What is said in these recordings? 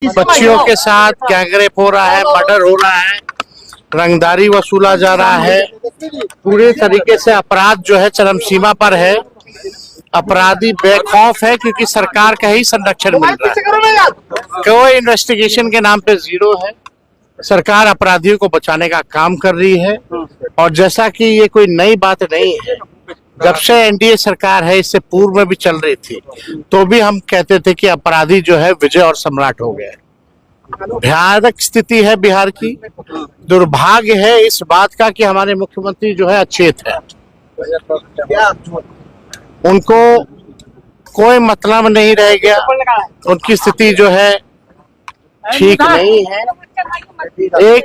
बच्चियों के साथ गैंगरेप हो रहा है, मर्डर हो रहा है, रंगदारी वसूला जा रहा है। पूरे तरीके से अपराध जो है चरम सीमा पर है। अपराधी बेखौफ है क्योंकि सरकार का ही संरक्षण मिल रहा है। कोई इन्वेस्टिगेशन के नाम पे जीरो है। सरकार अपराधियों को बचाने का काम कर रही है और जैसा कि ये कोई नई बात नहीं है, जब से एनडीए सरकार है इससे पूर्व में भी चल रही थी तो भी हम कहते थे कि अपराधी जो है विजय और सम्राट हो गए। भयानक स्थिति है बिहार की। दुर्भाग्य है इस बात का कि हमारे मुख्यमंत्री जो है अचेत है। उनको कोई मतलब नहीं रह गया। उनकी स्थिति जो है ठीक नहीं है। एक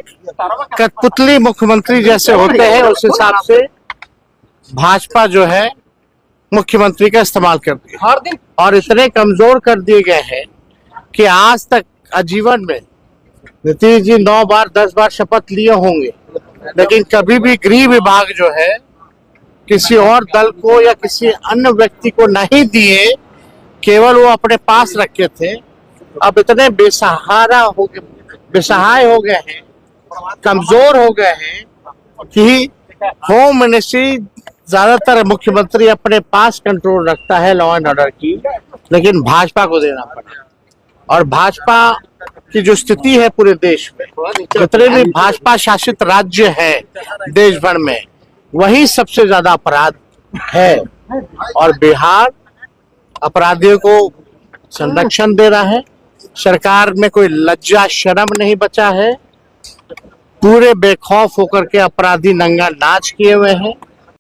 कठपुतली मुख्यमंत्री जैसे होते हैं उस हिसाब से भाजपा जो है मुख्यमंत्री का इस्तेमाल करती है और इतने कमजोर कर दिए गए हैं कि आज तक आजीवन में नीतीश जी 9 बार 10 बार शपथ लिए होंगे, लेकिन कभी भी गृह विभाग जो है किसी और दल को या किसी अन्य व्यक्ति को नहीं दिए, केवल वो अपने पास रखे थे। अब इतने बेसहाय हो गए हैं, कमजोर हो गए हैं कि होम मिनिस्ट्री ज्यादातर मुख्यमंत्री अपने पास कंट्रोल रखता है लॉ एंड ऑर्डर की, लेकिन भाजपा को देना पड़ा। और भाजपा की जो स्थिति है पूरे देश में, जितने भी भाजपा शासित राज्य है देश भर में, वही सबसे ज्यादा अपराध है। और बिहार अपराधियों को संरक्षण दे रहा है। सरकार में कोई लज्जा शर्म नहीं बचा है। पूरे बेखौफ होकर के अपराधी नंगा नाच किए हुए हैं।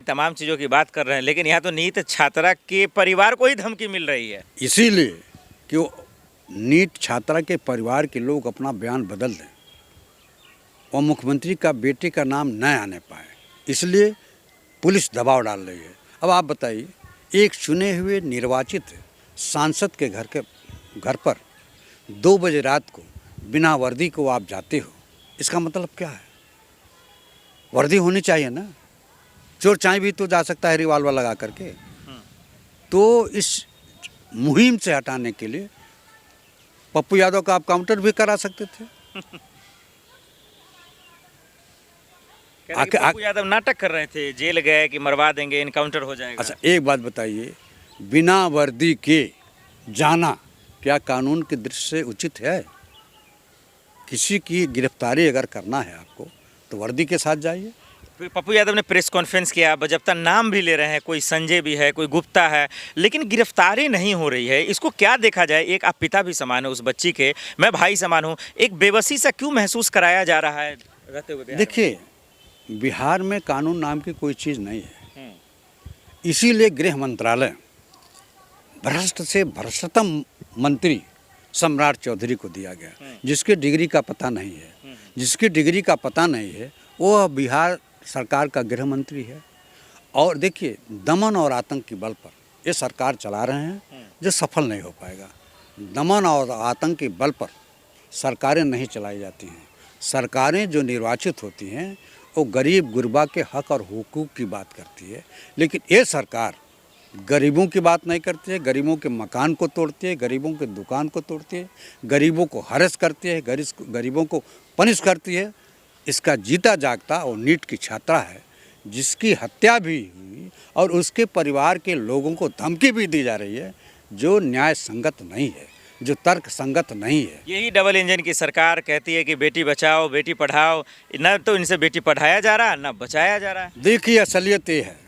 तमाम चीज़ों की बात कर रहे हैं, लेकिन यहाँ तो नीट छात्रा के परिवार को ही धमकी मिल रही है। इसीलिए कि वो नीट छात्रा के परिवार के लोग अपना बयान बदल दें और मुख्यमंत्री का बेटे का नाम न आने पाए, इसलिए पुलिस दबाव डाल रही है। अब आप बताइए, एक चुने हुए निर्वाचित सांसद के घर पर 2 बजे रात को बिना वर्दी को आप जाते हो, इसका मतलब क्या है? वर्दी होनी चाहिए ना। चोर चाहे भी तो जा सकता है रिवाल्वर लगा करके। तो इस मुहिम से हटाने के लिए पप्पू यादव का आप काउंटर भी करा सकते थे। पप्पू यादव नाटक कर रहे थे, जेल गए कि मरवा देंगे, इनकाउंटर हो जाएगा। अच्छा, एक बात बताइए, बिना वर्दी के जाना क्या कानून की दृष्टि से उचित है? किसी की गिरफ्तारी अगर करना है आपको तो वर्दी के साथ जाइए। पप्पू यादव ने प्रेस कॉन्फ्रेंस किया, बजप्ता नाम भी ले रहे हैं, कोई संजय भी है, कोई गुप्ता है, लेकिन गिरफ्तारी नहीं हो रही है। इसको क्या देखा जाए? एक आप पिता भी समान है उस बच्ची के, मैं भाई समान हूँ। एक बेबसी सा क्यों महसूस कराया जा रहा है रहते हुए? देखिए, बिहार में कानून नाम की कोई चीज़ नहीं है। इसीलिए गृह मंत्रालय भ्रष्ट से भ्रष्टतम मंत्री सम्राट चौधरी को दिया गया, जिसकी डिग्री का पता नहीं है। जिसकी डिग्री का पता नहीं है वो बिहार सरकार का गृह मंत्री है। और देखिए, दमन और आतंक के बल पर ये सरकार चला रहे हैं, जो सफल नहीं हो पाएगा। दमन और आतंक के बल पर सरकारें नहीं चलाई जाती हैं। सरकारें जो निर्वाचित होती हैं वो गरीब गुरबा के हक और हुकूक की बात करती है, लेकिन ये सरकार गरीबों की बात नहीं करती है। गरीबों के मकान को तोड़ती है, गरीबों के दुकान को तोड़ती है, गरीबों को हरेस करती है, गरीबों को पनिश करती है। इसका जीता जागता और नीट की छात्रा है, जिसकी हत्या भी हुई और उसके परिवार के लोगों को धमकी भी दी जा रही है, जो न्याय संगत नहीं है, जो तर्क संगत नहीं है। यही डबल इंजन की सरकार कहती है कि बेटी बचाओ बेटी पढ़ाओ, न तो इनसे बेटी पढ़ाया जा रहा है न बचाया जा रहा है। देखिए, असलियत ये है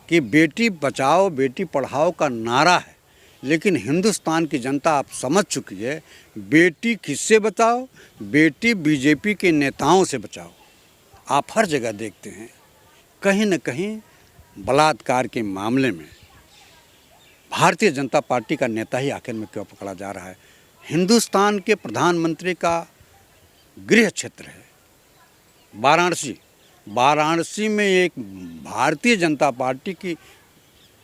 कि बेटी बचाओ बेटी पढ़ाओ का नारा है, लेकिन हिंदुस्तान की जनता आप समझ चुकी है, बेटी किससे बचाओ? बेटी बीजेपी के नेताओं से बचाओ। आप हर जगह देखते हैं कहीं न कहीं बलात्कार के मामले में भारतीय जनता पार्टी का नेता ही आखिर में क्यों पकड़ा जा रहा है? हिंदुस्तान के प्रधानमंत्री का गृह क्षेत्र है वाराणसी। वाराणसी में एक भारतीय जनता पार्टी की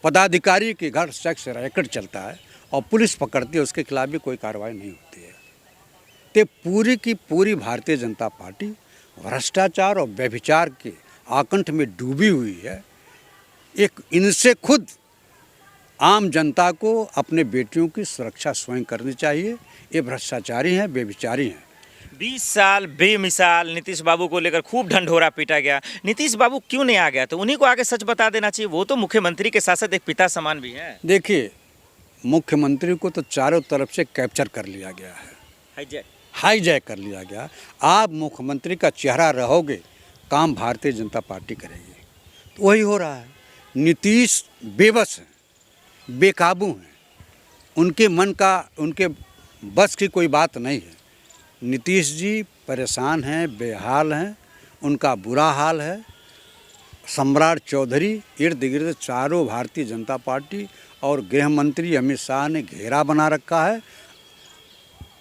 पदाधिकारी के घर सेक्स रैकेट चलता है और पुलिस पकड़ती है, उसके खिलाफ भी कोई कार्रवाई नहीं होती है। तो पूरी की पूरी भारतीय जनता पार्टी भ्रष्टाचार और व्यभिचार के आकंठ में डूबी हुई है। एक इनसे खुद आम जनता को अपने बेटियों की सुरक्षा स्वयं करनी चाहिए। ये भ्रष्टाचारी हैं, बेविचारी हैं। 20 साल बेमिसाल नीतीश बाबू को लेकर खूब ढंढोरा पीटा गया। नीतीश बाबू क्यों नहीं आ गया? तो उन्हीं को आगे सच बता देना चाहिए। वो तो मुख्यमंत्री के साथ साथ एक पिता समान भी हैं। देखिए, मुख्यमंत्री को तो चारों तरफ से कैप्चर कर लिया गया है, हाईजैक कर लिया गया। आप मुख्यमंत्री का चेहरा रहोगे, काम भारतीय जनता पार्टी करेगी। तो वही हो रहा है। नीतीश बेबस हैं, बेकाबू हैं, उनके मन का, उनके बस की कोई बात नहीं है। नीतीश जी परेशान हैं, बेहाल हैं, उनका बुरा हाल है। सम्राट चौधरी इर्द गिर्द चारों भारतीय जनता पार्टी और गृह मंत्री अमित शाह ने घेरा बना रखा है।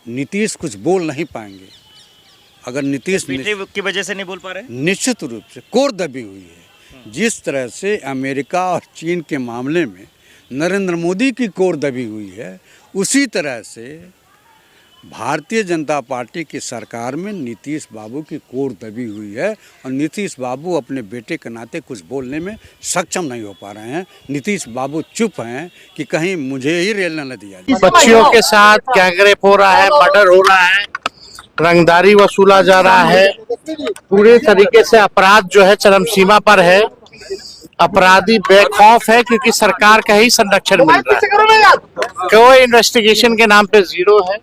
नीतीश कुछ बोल नहीं पाएंगे। अगर नीतीश बेटे की वजह से नहीं बोल पा रहे, निश्चित रूप से कोर दबी हुई है। जिस तरह से अमेरिका और चीन के मामले में नरेंद्र मोदी की कोर दबी हुई है, उसी तरह से भारतीय जनता पार्टी की सरकार में नीतीश बाबू की कोर दबी हुई है और नीतीश बाबू अपने बेटे के नाते कुछ बोलने में सक्षम नहीं हो पा रहे हैं। नीतीश बाबू चुप हैं कि कहीं मुझे ही रेल न दिया जाए। बच्चियों के साथ गैंगरेप हो रहा है, मर्डर हो रहा है, रंगदारी वसूला जा रहा है। पूरे तरीके से अपराध जो है चरम सीमा पर है। अपराधी बेखौफ है क्योंकि सरकार का ही संरक्षण मिल रहा है। कोई इन्वेस्टिगेशन के नाम पे जीरो है।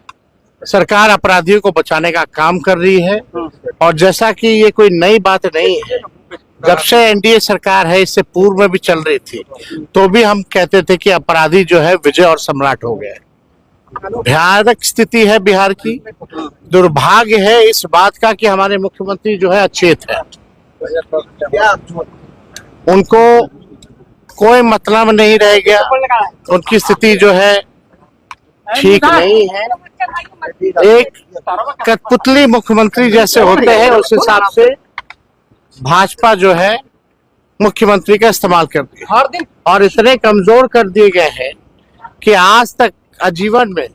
सरकार अपराधियों को बचाने का काम कर रही है और जैसा कि ये कोई नई बात नहीं है, जब से एनडीए सरकार है, इससे पूर्व में भी चल रही थी, तो भी हम कहते थे कि अपराधी जो है विजय और सम्राट हो गए। भयानक स्थिति है बिहार की। दुर्भाग्य है इस बात का कि हमारे मुख्यमंत्री जो है अचेत है। उनको कोई मतलब नहीं रह गया। उनकी स्थिति जो है ठीक नहीं है। एक कठपुतली मुख्यमंत्री जैसे होते हैं, उस हिसाब से भाजपा जो है मुख्यमंत्री का इस्तेमाल करती है और इतने कमजोर कर दिए गए हैं कि आज तक आजीवन में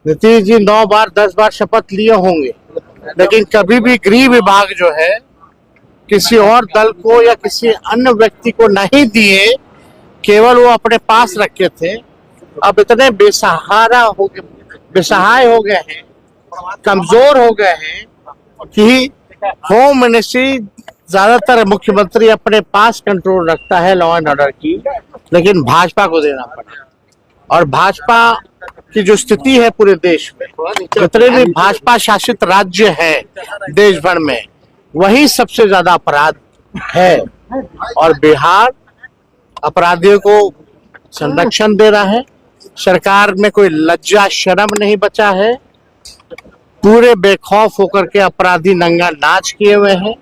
नीतीश जी 9 बार 10 बार शपथ लिए होंगे, लेकिन कभी भी गृह विभाग जो है किसी और दल को या किसी अन्य व्यक्ति को नहीं दिए, केवल वो अपने पास रखे थे। अब इतने बेसहाय हो गए हैं, कमजोर हो गए हैं कि होम मिनिस्ट्री ज्यादातर मुख्यमंत्री अपने पास कंट्रोल रखता है लॉ एंड ऑर्डर की, लेकिन भाजपा को देना पड़ा। और भाजपा की जो स्थिति है पूरे देश में, जितने भी भाजपा शासित राज्य है देश भर में, वही सबसे ज्यादा अपराध है। और बिहार अपराधियों को संरक्षण दे रहा है। सरकार में कोई लज्जा शर्म नहीं बचा है। पूरे बेखौफ होकर के अपराधी नंगा नाच किए हुए हैं।